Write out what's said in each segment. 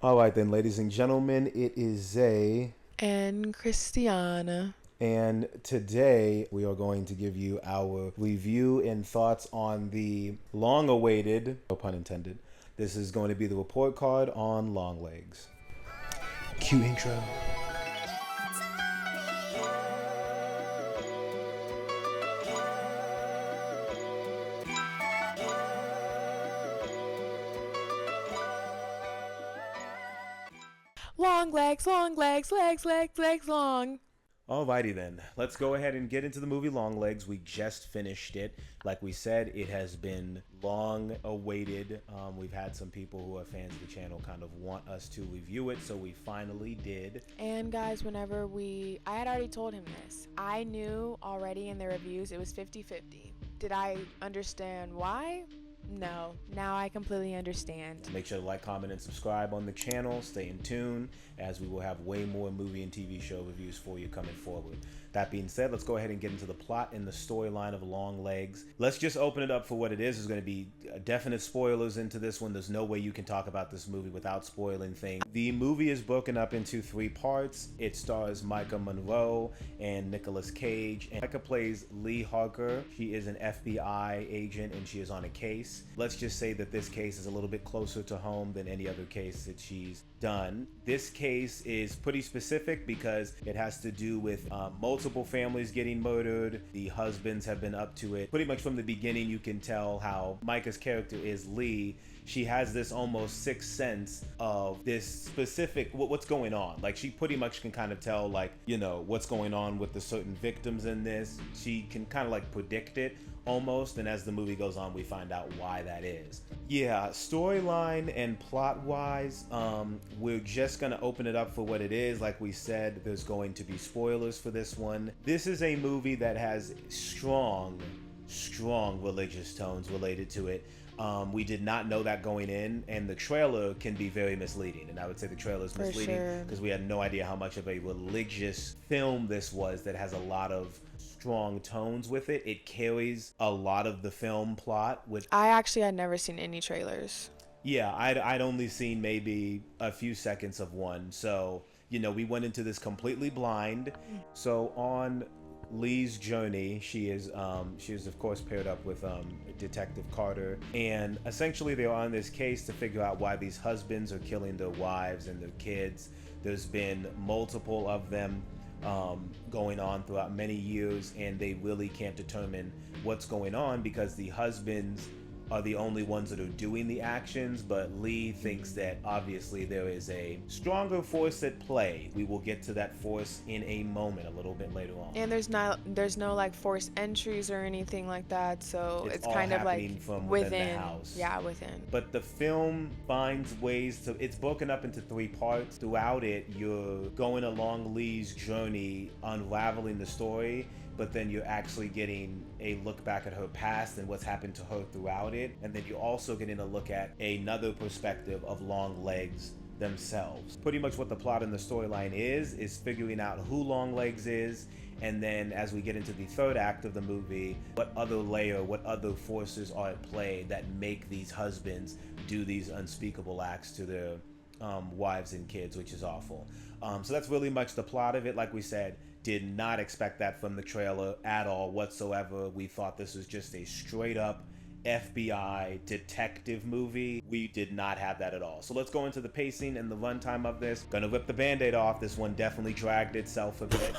All right then, ladies and gentlemen, it is Zay, And Christiana. and today we are going to give you our review and thoughts on the long-awaited, no pun intended, this is going to be the report card on Longlegs. Cue intro. Long legs, legs long. Alrighty then, let's go ahead and get into the movie Longlegs. We just finished it. Like we said, it has been long awaited. We've had some people who are fans of the channel kind of want us to review it, so we finally did. And guys, I had already told him this. I knew already in the reviews it was 50-50. Did I understand why? No. Now I completely understand. Make sure to like, comment, and subscribe on the channel. Stay in tune, as we will have way more movie and TV show reviews for you coming forward. That being said, let's go ahead and get into the plot and the storyline of Longlegs. Let's just open it up for what it is. There's going to be definite spoilers into this one. There's no way you can talk about this movie without spoiling things. The movie is broken up into 3 parts. It stars Mika Monroe and Nicholas Cage. And Mika plays Lee Harker. She is an FBI agent and she is on a case. Let's just say that this case is a little bit closer to home than any other case that she's done. This case is pretty specific because it has to do with multiple families getting murdered. The husbands have been up to it. Pretty much from the beginning, you can tell how Micah's character is Lee. She has this almost sixth sense of this specific what's going on. Like, she pretty much can kind of tell, like, you know, what's going on with the certain victims in this. She can kind of like predict it almost, and as the movie goes on, we find out why that is. Yeah, storyline and plot wise, we're just gonna open it up for what it is. Like we said, there's going to be spoilers for this one. This is a movie that has strong religious tones related to it. We did not know that going in, and the trailer can be very misleading. And I would say the trailer is misleading because we had no idea how much of a religious film this was that has a lot of strong tones with it. It carries a lot of the film plot. I actually had never seen any trailers. Yeah, I'd only seen maybe a few seconds of one. So, you know, we went into this completely blind. So on Lee's journey, she is of course paired up with Detective Carter, and essentially they're on this case to figure out why these husbands are killing their wives and their kids. There's been multiple of them going on throughout many years, and they really can't determine what's going on because the husbands are the only ones that are doing the actions, but Lee thinks that obviously there is a stronger force at play. We will get to that force in a moment, a little bit later on. And there's no like forced entries or anything like that, so it's all kind of like from within the house. Yeah, within. But the film finds ways to, it's broken up into 3 parts. Throughout it, you're going along Lee's journey, unraveling the story, but then you're actually getting a look back at her past and what's happened to her throughout it. And then you're also getting a look at another perspective of Longlegs themselves. Pretty much what the plot and the storyline is figuring out who Longlegs is, and then as we get into the third act of the movie, what other forces are at play that make these husbands do these unspeakable acts to their wives and kids, which is awful. So that's really much the plot of it. Like we said, did not expect that from the trailer at all whatsoever. We thought this was just a straight up FBI detective movie. We did not have that at all. So let's go into the pacing and the runtime of this. Gonna rip the band-aid off. This one definitely dragged itself a bit.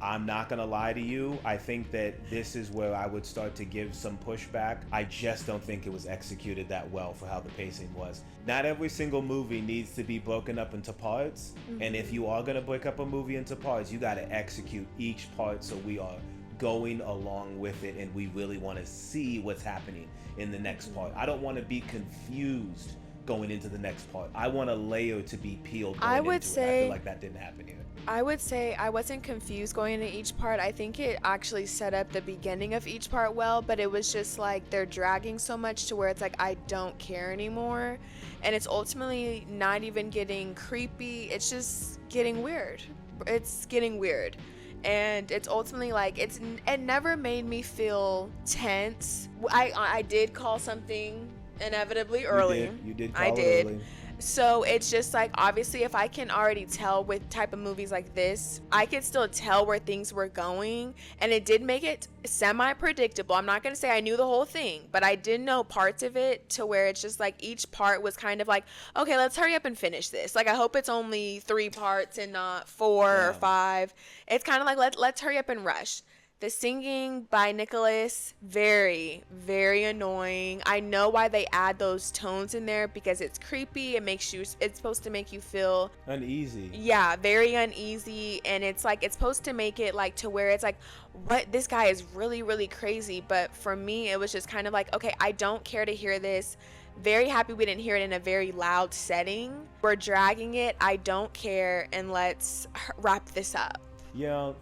I'm not gonna lie to you. I think that this is where I would start to give some pushback. I just don't think it was executed that well for how the pacing was. Not every single movie needs to be broken up into parts. And if you are gonna break up a movie into parts, you gotta execute each part so we are going along with it and we really want to see what's happening in the next part. I don't want to be confused going into the next part. I want a layer to be peeled. I feel like that didn't happen here. I would say I wasn't confused going into each part. I think it actually set up the beginning of each part well, but it was just like they're dragging so much to where it's like I don't care anymore. And it's ultimately not even getting creepy. It's just getting weird. It's getting weird. And it's ultimately like it never made me feel tense. I did call something inevitably early. You did call it early. So it's just like, obviously, if I can already tell with type of movies like this, I could still tell where things were going, and it did make it semi predictable. I'm not gonna say I knew the whole thing, but I did know parts of it, to where it's just like each part was kind of like, okay, let's hurry up and finish this. Like, I hope it's only 3 parts and not 4 or 5. It's kind of like, let's hurry up and rush. The singing by Nicholas, very, very annoying. I know why they add those tones in there, because it's creepy. It's supposed to make you feel Uneasy. yeah, very uneasy. And it's like, it's supposed to make it like to where it's like, what, this guy is really, really crazy. But for me, it was just kind of like, okay, I don't care to hear this. Very happy we didn't hear it in a very loud setting. We're dragging it. I don't care. And let's wrap this up. Yeah,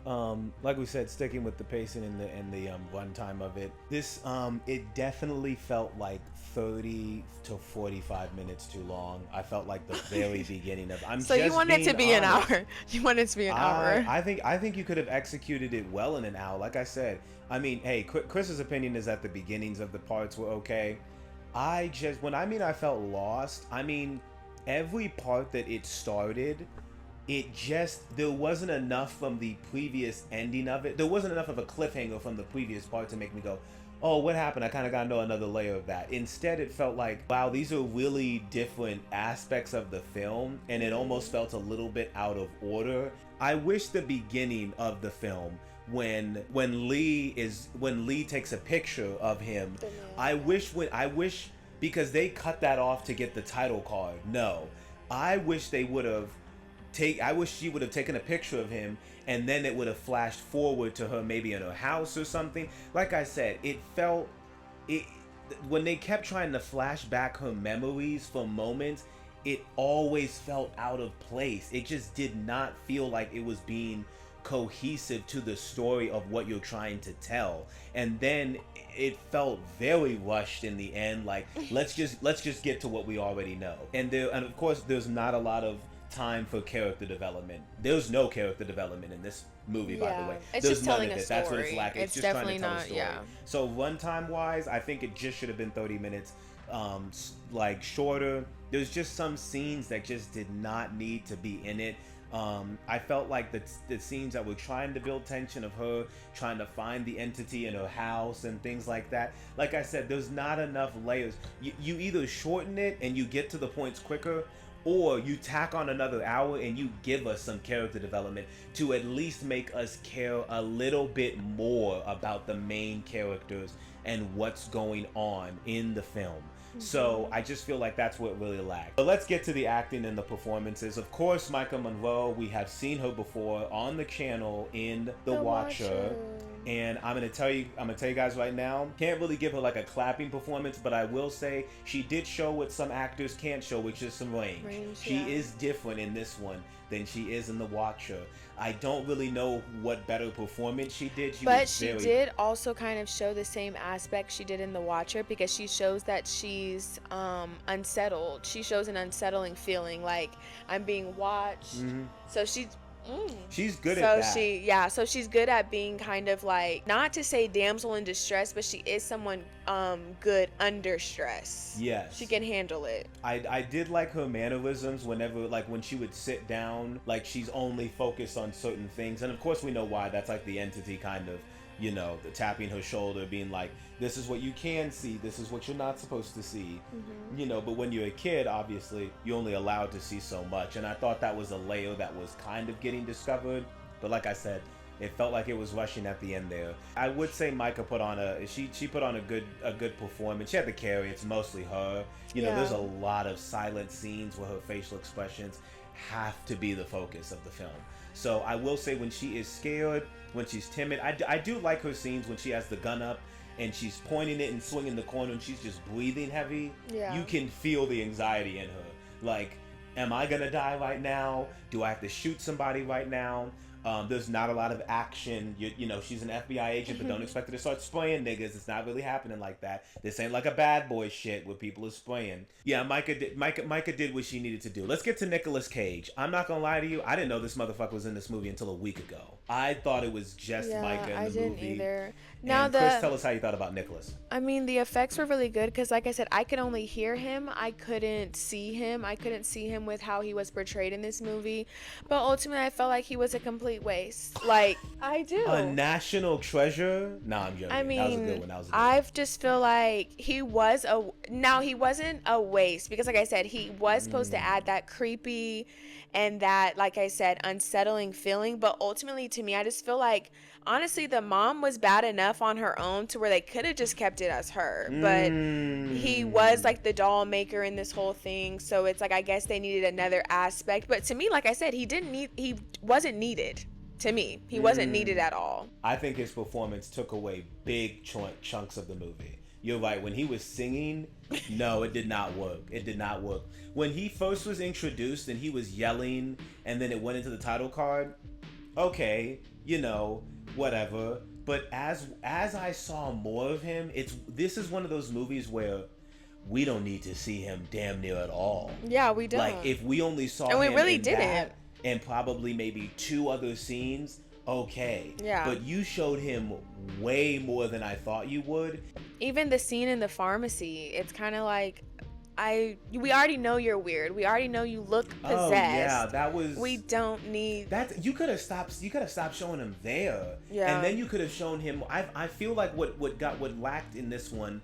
like we said, sticking with the pacing and the runtime of it, this it definitely felt like 30 to 45 minutes too long. I felt like the very beginning of. So you want it to be an hour? You want it to be an hour? I think you could have executed it well in an hour. Like I said, I mean, hey, Chris's opinion is that the beginnings of the parts were okay. I felt lost. I mean, every part that it started, there wasn't enough from the previous ending of it. There wasn't enough of a cliffhanger from the previous part to make me go, oh, what happened? I kind of got to know another layer of that. Instead, it felt like, wow, these are really different aspects of the film, and it almost felt a little bit out of order. I wish the beginning of the film, when Lee takes a picture of him, I wish, because they cut that off to get the title card. No, I wish she would have taken a picture of him, and then it would have flashed forward to her maybe in her house or something. Like I said, when they kept trying to flash back her memories for moments, it always felt out of place. It just did not feel like it was being cohesive to the story of what you're trying to tell. And then it felt very rushed in the end, like let's just get to what we already know. And of course there's not a lot of time for character development. There's no character development in this movie, by the way. It's There's just none telling of a it. story. That's what it's lacking. It's just definitely trying to tell a story. So runtime wise, I think it just should have been 30 minutes, like shorter. There's just some scenes that just did not need to be in it. I felt like the scenes that were trying to build tension of her trying to find the entity in her house and things like that. Like I said, there's not enough layers. You either shorten it and you get to the points quicker, or you tack on another hour and you give us some character development to at least make us care a little bit more about the main characters and what's going on in the film. So I just feel like that's what really lacked. But let's get to the acting and the performances. Of course, Mika Monroe, we have seen her before on the channel in The Watcher. And I'm gonna tell you guys right now, can't really give her like a clapping performance, but I will say she did show what some actors can't show, which is some range. She is different in this one than she is in The Watcher. I don't really know what better performance she did. She did also kind of show the same aspect she did in The Watcher, because she shows that she's unsettled. She shows an unsettling feeling, like I'm being watched. So she's good at that. So she's good at being kind of like, not to say damsel in distress, but she is someone good under stress. Yes. She can handle it. I did like her mannerisms whenever, like when she would sit down, like she's only focused on certain things. And of course we know why. That's like the entity kind of, the tapping her shoulder, being like, this is what you can see, this is what you're not supposed to see. But when you're a kid, obviously you're only allowed to see so much, and I thought that was a layer that was kind of getting discovered. But like I said, it felt like it was rushing at the end there. I would say Mika put on she put on a good performance. She had to carry. It's mostly her. There's a lot of silent scenes where her facial expressions have to be the focus of the film. So I will say, when she is scared, when she's timid, I do like her scenes when she has the gun up and she's pointing it and swinging the corner and she's just breathing heavy. You can feel the anxiety in her. Like, am I gonna die right now? Do I have to shoot somebody right now? There's not a lot of action. She's an FBI agent, but don't expect her to start spraying niggas. It's not really happening like that. This ain't like a Bad Boy shit where people are spraying. Yeah, Mika did what she needed to do. Let's get to Nicolas Cage. I'm not gonna lie to you, I didn't know this motherfucker was in this movie until a week ago. I thought it was just Yeah, Micah in I the didn't movie. either. Now And Chris, tell us how you thought about Nicholas. I mean, the effects were really good because, like I said, I could only hear him. I couldn't see him. I couldn't see him with how he was portrayed in this movie. But ultimately, I felt like he was a complete waste. Like, I A do. national treasure? Nah, I'm I joking. That was a good mean, one. That was a good one. I just feel like he was a. Now, he wasn't a waste because, like I said, he was supposed to add that creepy and that, like I said, unsettling feeling. But ultimately, to me, I just feel like, honestly, the mom was bad enough on her own to where they could have just kept it as her. But he was like the doll maker in this whole thing. So it's like, I guess they needed another aspect. But to me, like I said, he wasn't needed. To me, he wasn't needed at all. I think his performance took away big chunks of the movie. You're right. When he was singing, no, it did not work. It did not work. When he first was introduced and he was yelling and then it went into the title card, okay, whatever. But as I saw more of him, this is one of those movies where we don't need to see him damn near at all. Yeah, we don't. Like, if we only saw And we him really in didn't. that and probably maybe 2 other scenes, okay. Yeah. But you showed him way more than I thought you would. Even the scene in the pharmacy, it's kind of like, we already know you're weird. We already know you look possessed. Oh yeah, that was. We don't need that. You could have stopped showing him there. Yeah. And then you could have shown him. I feel like what lacked in this one,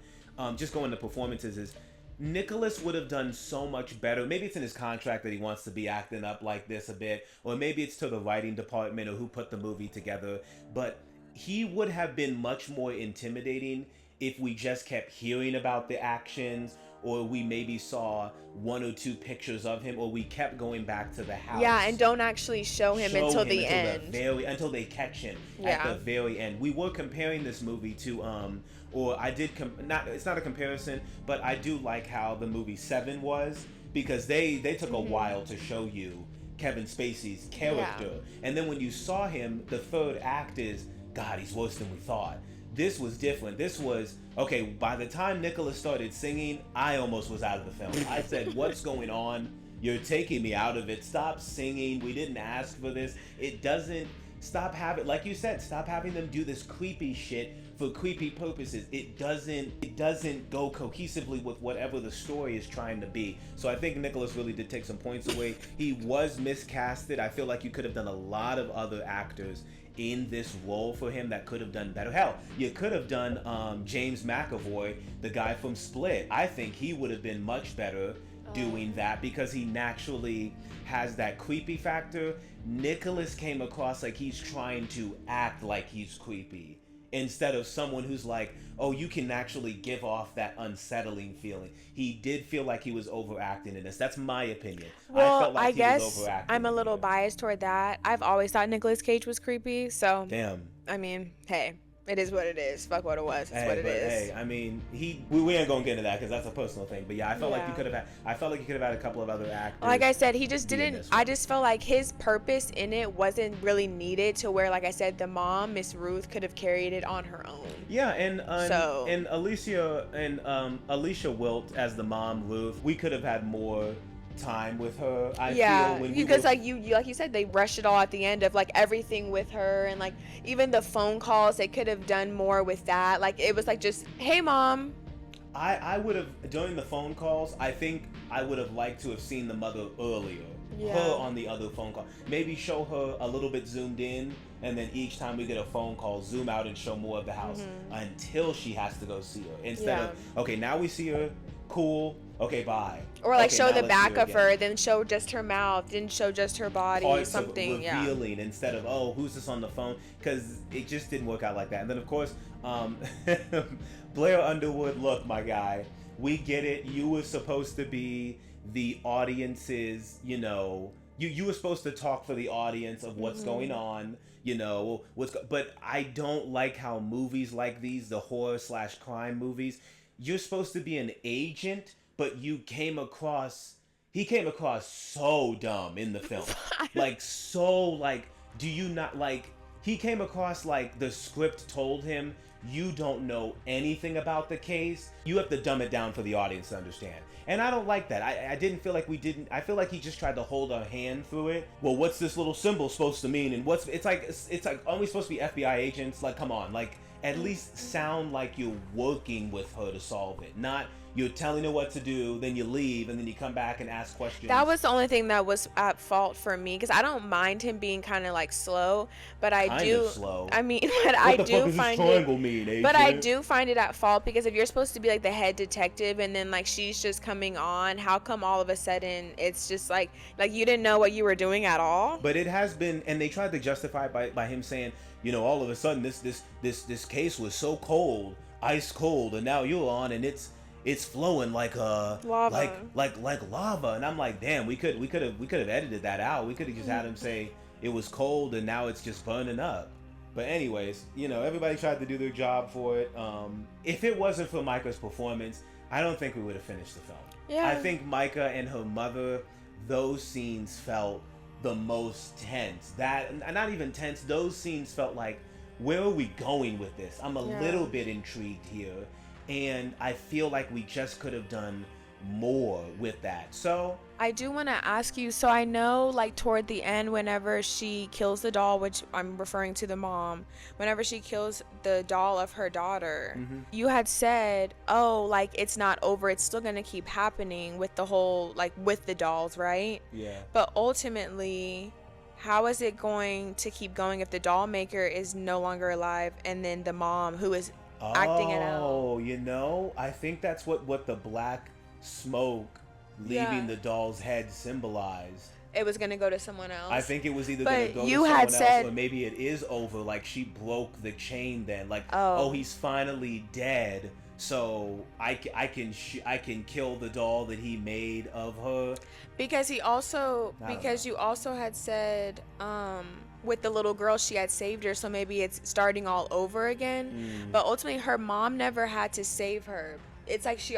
just going to performances, is Nicholas would have done so much better. Maybe it's in his contract that he wants to be acting up like this a bit, or maybe it's to the writing department or who put the movie together. But he would have been much more intimidating if we just kept hearing about the actions, or we maybe saw 1 or 2 pictures of him, or we kept going back to the house. Yeah, and don't actually show him until the end. Until they catch him at the very end. We were comparing this movie to it's not a comparison, but I do like how the movie Seven was, because they took a while to show you Kevin Spacey's character. And then when you saw him, the third act is, God, he's worse than we thought. This was different. This was, okay, by the time Nicholas started singing, I almost was out of the film. I said, what's going on? You're taking me out of it. Stop singing. We didn't ask for this. It doesn't, stop having, like you said, stop having them do this creepy shit for creepy purposes. It doesn't go cohesively with whatever the story is trying to be. So I think Nicholas really did take some points away. He was miscasted. I feel like you could have done a lot of other actors in this role for him that could have done better. Hell, you could have done James McAvoy, the guy from Split. I think he would have been much better doing that, because he naturally has that creepy factor. Nicholas came across like he's trying to act like he's creepy, instead of someone who's like, oh, you can actually give off that unsettling feeling. He did feel like he was overacting in this. That's my opinion. Well, I felt like I he guess was overacting I'm a little biased toward that. I've always thought Nicolas Cage was creepy, so Damn. I mean, hey, it is what it is. Fuck what it was. It's what it is. Hey, I mean, we ain't gonna get into that because that's a personal thing. But yeah, I felt like you could have had. I felt like you could have had a couple of other actors. Like I said, he just didn't. I just felt like his purpose in it wasn't really needed to where, like I said, the mom, Miss Ruth, could have carried it on her own. Yeah, and Alicia Wilt as the mom, Ruth. We could have had more time with her. I feel because like you said, they rushed it all at the end of like everything with her, and like even the phone calls, they could have done more with that. Like it was like just, hey mom. I would have, during the phone calls, I think I would have liked to have seen the mother earlier. Yeah. Her on the other phone call. Maybe show her a little bit zoomed in, and then each time we get a phone call, zoom out and show more of the house until she has to go see her. Instead of, okay, now we see her, cool, okay, bye. Or like okay, show the back of again. her, then show just her mouth, then show just her body, Parts something, of revealing instead of, oh, who's this on the phone? Because it just didn't work out like that. And then of course, Blair Underwood, look, my guy, we get it. You were supposed to be the audience's, you were supposed to talk for the audience of what's going on, but I don't like how movies like these, the horror/crime movies, you're supposed to be an agent, but he came across so dumb in the film. Do you not, he came across like the script told him you don't know anything about the case. You have to dumb it down for the audience to understand. And I don't like that. I didn't feel like we didn't. I feel like he just tried to hold our hand through it. Well, what's this little symbol supposed to mean? And it's like aren't we supposed to be FBI agents? Like, come on, like at least sound like you're working with her to solve it, not you're telling her what to do, then you leave, and then you come back and ask questions. That was the only thing that was at fault for me, because I don't mind him being kind of like slow, but I do. Slow. I mean, but what I the do fuck does find this triangle mean, AJ? But I do find it at fault, because if you're supposed to be like the head detective and then like she's just coming on, how come all of a sudden it's just like you didn't know what you were doing at all? But it has been, and they tried to justify it by him saying, you know, all of a sudden this case was so cold, ice cold, and now you're on and it's flowing like lava. like lava. And I'm like, damn, we could have edited that out. We could have just had him say it was cold and now it's just burning up. But anyways, you know, everybody tried to do their job for it. If it wasn't for Micah's performance, I don't think we would have finished the film. Yeah. I think Micah and her mother, those scenes felt the most tense. That, not even tense, those scenes felt like, where are we going with this? I'm a little bit intrigued here, and I feel like we just could have done more with that. So I do want to ask you, so I know like toward the end, whenever she kills the doll, which I'm referring to the mom, whenever she kills the doll of her daughter, you had said, oh, like it's not over, it's still gonna keep happening with the whole, like with the dolls, right? Yeah. But ultimately, how is it going to keep going if the doll maker is no longer alive, and then the mom who is acting it out? Oh, you know, I think that's what the black smoke leaving the doll's head symbolized. It was gonna go to someone else. I think it was either gonna go to someone else, or maybe it is over. Like she broke the chain then. Like, oh he's finally dead. So I can kill the doll that he made of her. Because you also had said with the little girl, she had saved her, so maybe it's starting all over again. But ultimately her mom never had to save her. It's like she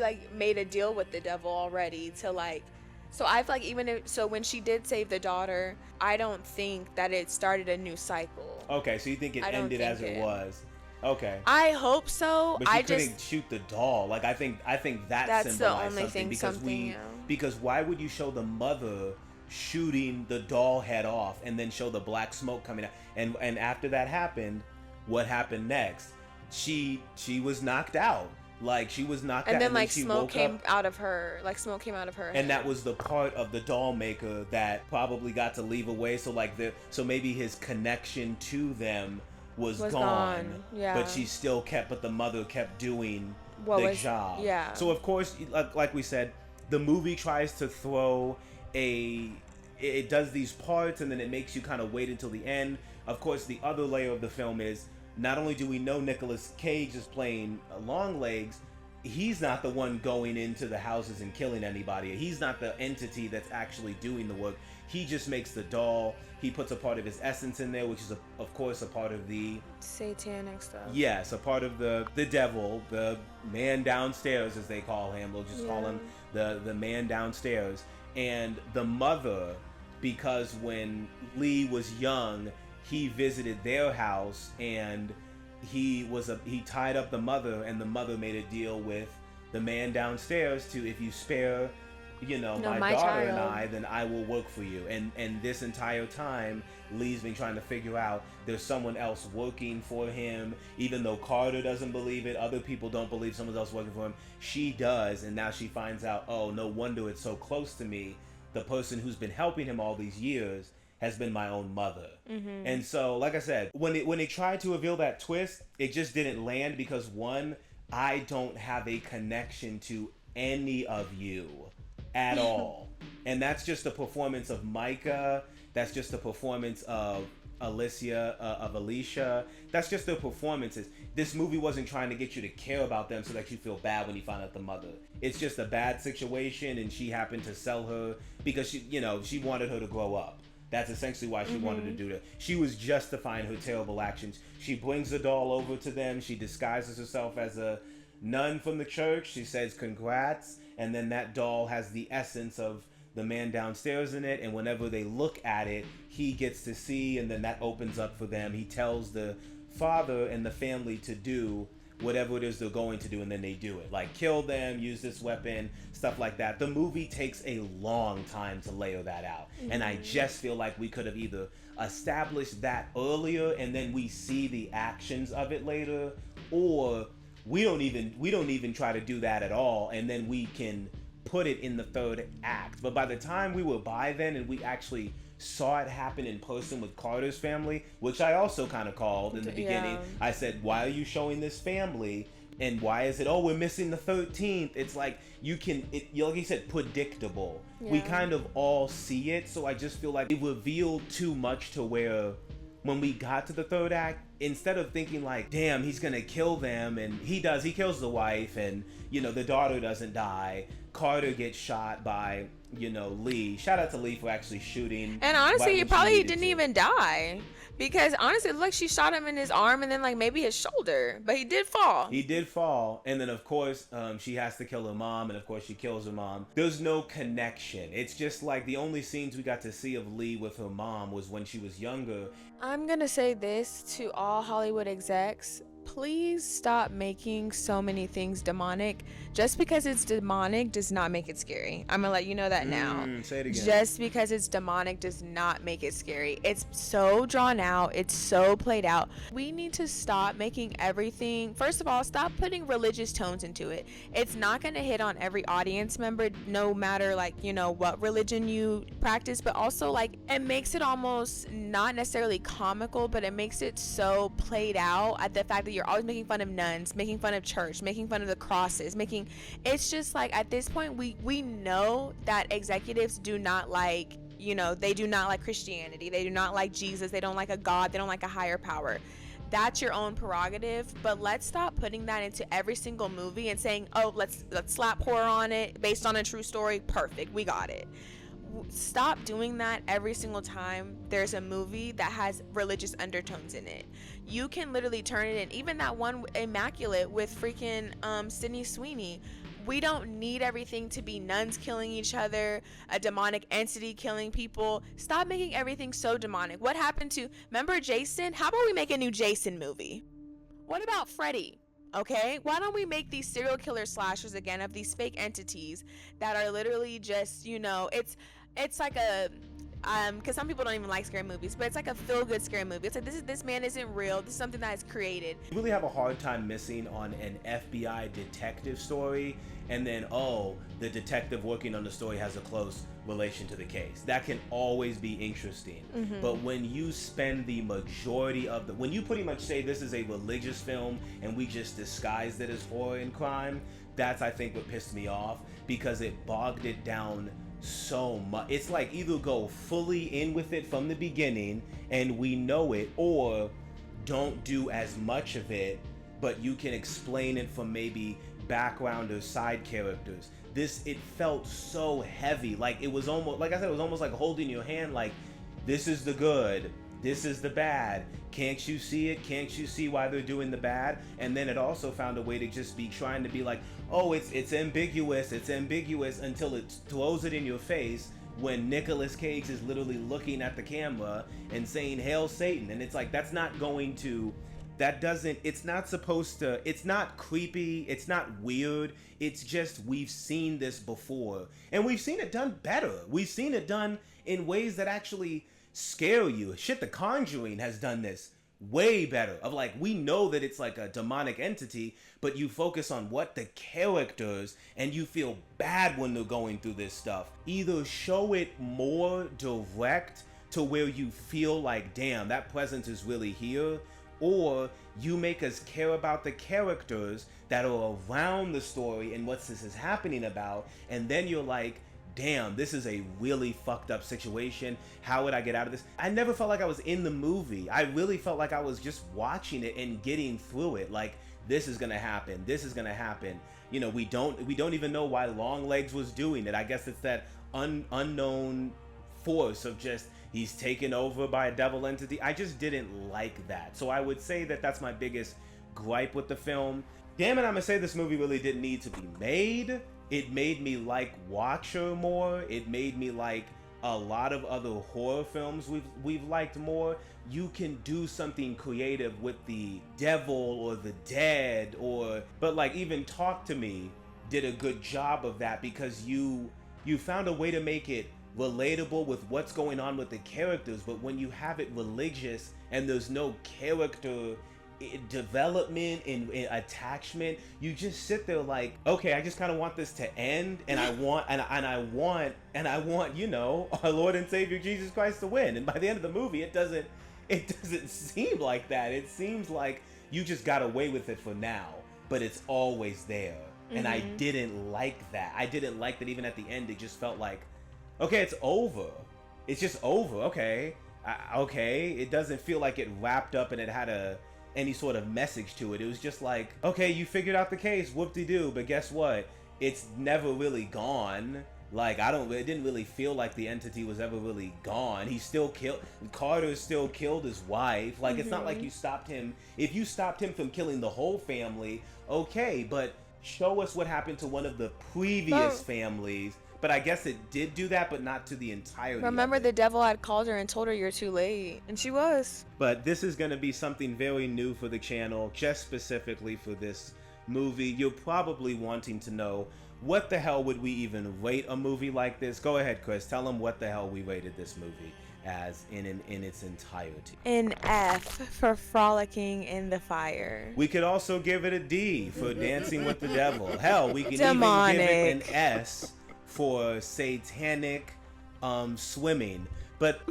like made a deal with the devil already to like. So I feel like when she did save the daughter, I don't think that it started a new cycle. Okay, so you think it ended as it was. Okay. I hope so. But she couldn't shoot the doll. Like I think that's the only thing. Because why would you show the mother shooting the doll head off and then show the black smoke coming out? And after that happened, what happened next? She was knocked out. Like she was knocked out, and then like smoke came out of her. And that was the part of the doll maker that probably got to leave away. So maybe his connection to them was gone. Yeah. But she still but the mother kept doing the job. Yeah. So of course, like we said, the movie tries to throw it does these parts and then it makes you kind of wait until the end. Of course, the other layer of the film is, not only do we know Nicolas Cage is playing Longlegs, he's not the one going into the houses and killing anybody. He's not the entity that's actually doing the work. He just makes the doll. He puts a part of his essence in there, which is, of course, a part of the satanic stuff. Yes, a part of the devil, the man downstairs, as they call him. We'll just call him the man downstairs. And the mother, because when Lee was young, he visited their house and he tied up the mother, and the mother made a deal with the man downstairs to, if you spare, my daughter and I, then I will work for you. And this entire time, Lee's been trying to figure out there's someone else working for him, even though Carter doesn't believe it. Other people don't believe someone else working for him. She does, and now she finds out, oh, no wonder it's so close to me. The person who's been helping him all these years has been my own mother. And so, like I said, when they tried to reveal that twist, it just didn't land because, one, I don't have a connection to any of you at all. And that's just the performance of Micah. That's just the performance of Alicia. That's just their performances. This movie wasn't trying to get you to care about them so that you feel bad when you find out the mother. It's just a bad situation, and she happened to sell her because she wanted her to grow up. That's essentially why she wanted to do that. She was justifying her terrible actions. She brings the doll over to them. She disguises herself as a nun from the church. She says congrats, and then that doll has the essence of the man downstairs in it, and whenever they look at it, he gets to see, and then that opens up for them. He tells the father and the family to do whatever it is they're going to do, and then they do it, like kill them, use this weapon, stuff like that. The movie takes a long time to layer that out, and I just feel like we could have either established that earlier and then we see the actions of it later, or we don't even try to do that at all, and then we can put it in the third act. But by the time we were by then and we actually saw it happen in person with Carter's family, which I also kind of called in the beginning. I said, why are you showing this family? And why is it, oh, we're missing the 13th? It's like, like you said, predictable. We kind of all see it. So I just feel like it revealed too much to where when we got to the third act, instead of thinking like, damn, he's gonna kill them, and he kills the wife, and the daughter doesn't die. Carter gets shot by Lee. Shout out to Lee for actually shooting. And honestly, he probably didn't even die, because honestly, it looked like she shot him in his arm and then like maybe his shoulder, but he did fall. And then of course she has to kill her mom, and of course she kills her mom. There's no connection. It's just like the only scenes we got to see of Lee with her mom was when she was younger. I'm gonna say this to all Hollywood execs: please stop making so many things demonic. Just because it's demonic does not make it scary. I'm gonna let you know that now. Say it again. Just because it's demonic does not make it scary. It's so drawn out. It's so played out. We need to stop making everything. First of all, stop putting religious tones into it. It's not gonna hit on every audience member, no matter what religion you practice. But also, like, it makes it almost not necessarily comical, but it makes it so played out at the fact that you're always making fun of nuns, making fun of church, making fun of the crosses, it's just like, at this point we know that executives do not like, they do not like Christianity, they do not like Jesus, they don't like a God, they don't like a higher power. That's your own prerogative, but let's stop putting that into every single movie and saying, oh, let's slap horror on it based on a true story. Perfect, we got it. Stop doing that every single time there's a movie that has religious undertones in it. You can literally turn it in. Even that one, Immaculate, with freaking Sydney Sweeney. We don't need everything to be nuns killing each other, a demonic entity killing people. Stop making everything so demonic. What happened to, remember Jason? How about we make a new Jason movie? What about Freddy? Okay, why don't we make these serial killer slashers again, of these fake entities that are literally just, it's like a, because some people don't even like scary movies, but it's like a feel-good scary movie. It's like, this man isn't real. This is something that is created. You really have a hard time missing on an FBI detective story, and then, oh, the detective working on the story has a close relation to the case. That can always be interesting. But when you spend the majority of when you pretty much say this is a religious film and we just disguised it as horror and crime, that's, I think, what pissed me off, because it bogged it down so much. It's like, either go fully in with it from the beginning and we know it, or don't do as much of it, but you can explain it from maybe background or side characters. It felt so heavy. Like, it was almost, like I said, it was almost like holding your hand, like, this is the good, this is the bad. Can't you see it? Can't you see why they're doing the bad? And then it also found a way to just be trying to be like, oh, it's ambiguous, until it throws it in your face when Nicolas Cage is literally looking at the camera and saying, "Hail Satan." And it's like, that's not going to, it's not supposed to, it's not creepy, it's not weird, it's just, we've seen this before. And we've seen it done better. We've seen it done in ways that actually scare you. Shit, The Conjuring has done this way better, of like, we know that it's like a demonic entity, but you focus on what the characters, and you feel bad when they're going through this stuff. Either show it more direct to where you feel like, damn, that presence is really here, or you make us care about the characters that are around the story and what this is happening about, and then you're like, damn, this is a really fucked up situation. How would I get out of this? I never felt like I was in the movie. I really felt like I was just watching it and getting through it. Like, this is gonna happen. This is gonna happen. We don't even know why Longlegs was doing it. I guess it's that unknown force of just, he's taken over by a devil entity. I just didn't like that. So I would say that that's my biggest gripe with the film. Damn it, I'm gonna say this movie really didn't need to be made. It made me like Watcher more. It made me like a lot of other horror films we've liked more, you can do something creative with the devil or the dead, but like even Talk to Me did a good job of that, because you found a way to make it relatable with what's going on with the characters. But when you have it religious and there's no character development and attachment, you just sit there like, okay, I just kind of want this to end, and I want you know, our Lord and Savior Jesus Christ to win. And by the end of the movie, it doesn't seem like that. It seems like you just got away with it for now, but it's always there. And I didn't like that. I didn't like that even at the end. It just felt like, okay, it's over. It's just over. Okay. Okay. It doesn't feel like it wrapped up and it had any sort of message to it. It was just like, okay, you figured out the case, whoop-de-doo, but guess what? It's never really gone. Like, it didn't really feel like the entity was ever really gone. Carter still killed his wife. Like, it's not like you stopped him. If you stopped him from killing the whole family, okay, but show us what happened to one of the previous families. But I guess it did do that, but not to the entirety. Remember, the devil had called her and told her you're too late, and she was. But this is going to be something very new for the channel, just specifically for this movie. You're probably wanting to know, what the hell would we even rate a movie like this? Go ahead, Chris. Tell them what the hell we rated this movie as in its entirety. An F for frolicking in the fire. We could also give it a D for dancing with the devil. Hell, we can Demonic. even give it an S for satanic swimming. But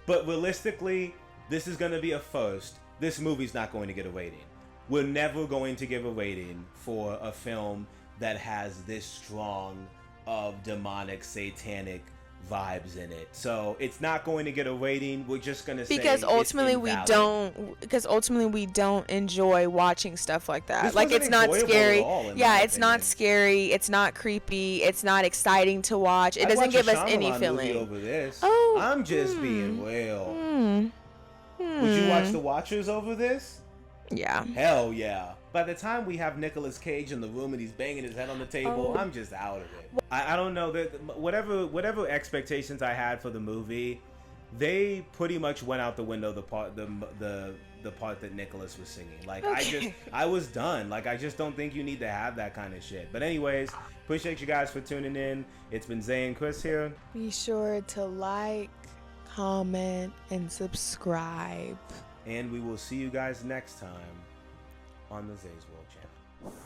realistically, this is going to be a first. This movie's not going to get a rating. We're never going to give a rating for a film that has this strong of demonic, satanic vibes in it. So it's not going to get a rating. We're just going to say because ultimately we don't enjoy watching stuff like that. This like, it's not scary. Yeah, it's opinion. not scary. It's not creepy. It's not exciting to watch. It doesn't give us any feeling. Over this. Oh, I'm just being real. Would you watch The Watchers over this? Yeah. Hell yeah. By the time we have Nicolas Cage in the room and he's banging his head on the table, I'm just out of it. I don't know, that whatever expectations I had for the movie, they pretty much went out the window. The part that Nicholas was singing, like, okay. I was done. Like, I just don't think you need to have that kind of shit. But anyways, appreciate you guys for tuning in. It's been Zay and Chris here. Be sure to like, comment, and subscribe. And we will see you guys next time on the Zay's World channel.